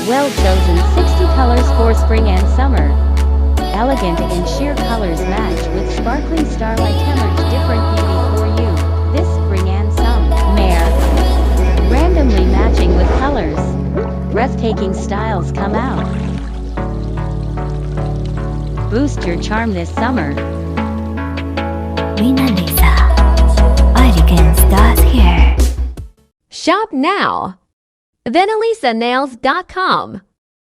Well-chosen 60 colors for spring and summer. Elegant and sheer colors match with sparkling starlight emerge different beauty for you this spring and summer. Randomly matching with colors. Breathtaking styles come out. Boost your charm this summer. Venalisa. Elegant starts here. Shop now. VenalisaNails.com